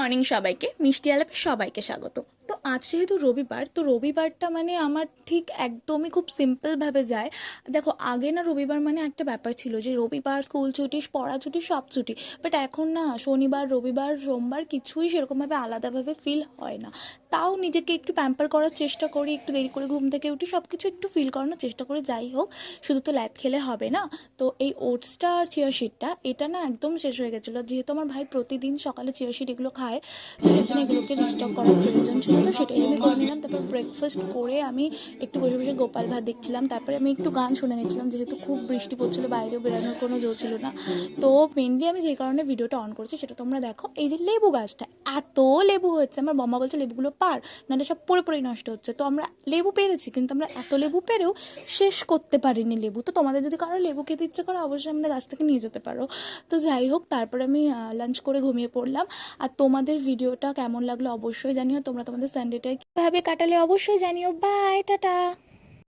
Morning সবাইকে, মিষ্টি আলাপে সবাইকে স্বাগত। তো আজ যেহেতু রবিবার, তো রবিবারটা মানে আমার ঠিক একদমই খুব সিম্পলভাবে যায়। দেখো, আগে না রবিবার মানে একটা ব্যাপার ছিল যে রবিবার স্কুল ছুটি, পড়া ছুটি, সব ছুটি। বাট এখন না, শনিবার, রবিবার, সোমবার কিছুই সেরকমভাবে আলাদাভাবে ফিল হয় না। তাও নিজেকে একটু প্যাম্পার করার চেষ্টা করি, একটু দেরি করে ঘুম থেকে উঠি, সব কিছু একটু ফিল করানোর চেষ্টা করি। যাই হোক, শুধু তো ল্যাদ খেলে হবে না। তো এই ওটসটা আর চিয়া সিডটা, এটা না একদম শেষ হয়ে গেছিলো। যেহেতু আমার ভাই প্রতিদিন সকালে চিয়া সিড এগুলো খায়, তো সেজন্য এগুলোকে রিস্টক করার প্রয়োজন ছিল। তো সেটাই আমি করে নিলাম। তারপর ব্রেকফাস্ট করে আমি একটু বসে বসে গোপাল ভাত দেখছিলাম। তারপরে আমি একটু গান শুনে নিচ্ছিলাম, যেহেতু খুব বৃষ্টি পড়ছিলো, বাইরেও বেরোনোর কোনো জো ছিল না। তো মেনলি আমি যে কারণে ভিডিওটা অন করছি সেটা তোমরা দেখো। এই যে লেবু গাছটা, এত লেবু হচ্ছে, আমার বম্মা বলছে লেবুগুলো পার, নাহলে সব পড়ে পড়েই নষ্ট হচ্ছে। তো আমরা লেবু পেরেছি, কিন্তু আমরা এত লেবু পেরেও শেষ করতে পারিনি লেবু। তো তোমাদের যদি কারো লেবু খেতে ইচ্ছে করে, অবশ্যই আমাদের গাছ থেকে নিয়ে যেতে পারো। তো যাই হোক, তারপরে আমি লাঞ্চ করে ঘুমিয়ে পড়লাম। আর তোমাদের ভিডিওটা কেমন লাগলো অবশ্যই জানিও। তোমরা তোমাদের সানডেটা কীভাবে কাটালে অবশ্যই জানিও। Bye, tata.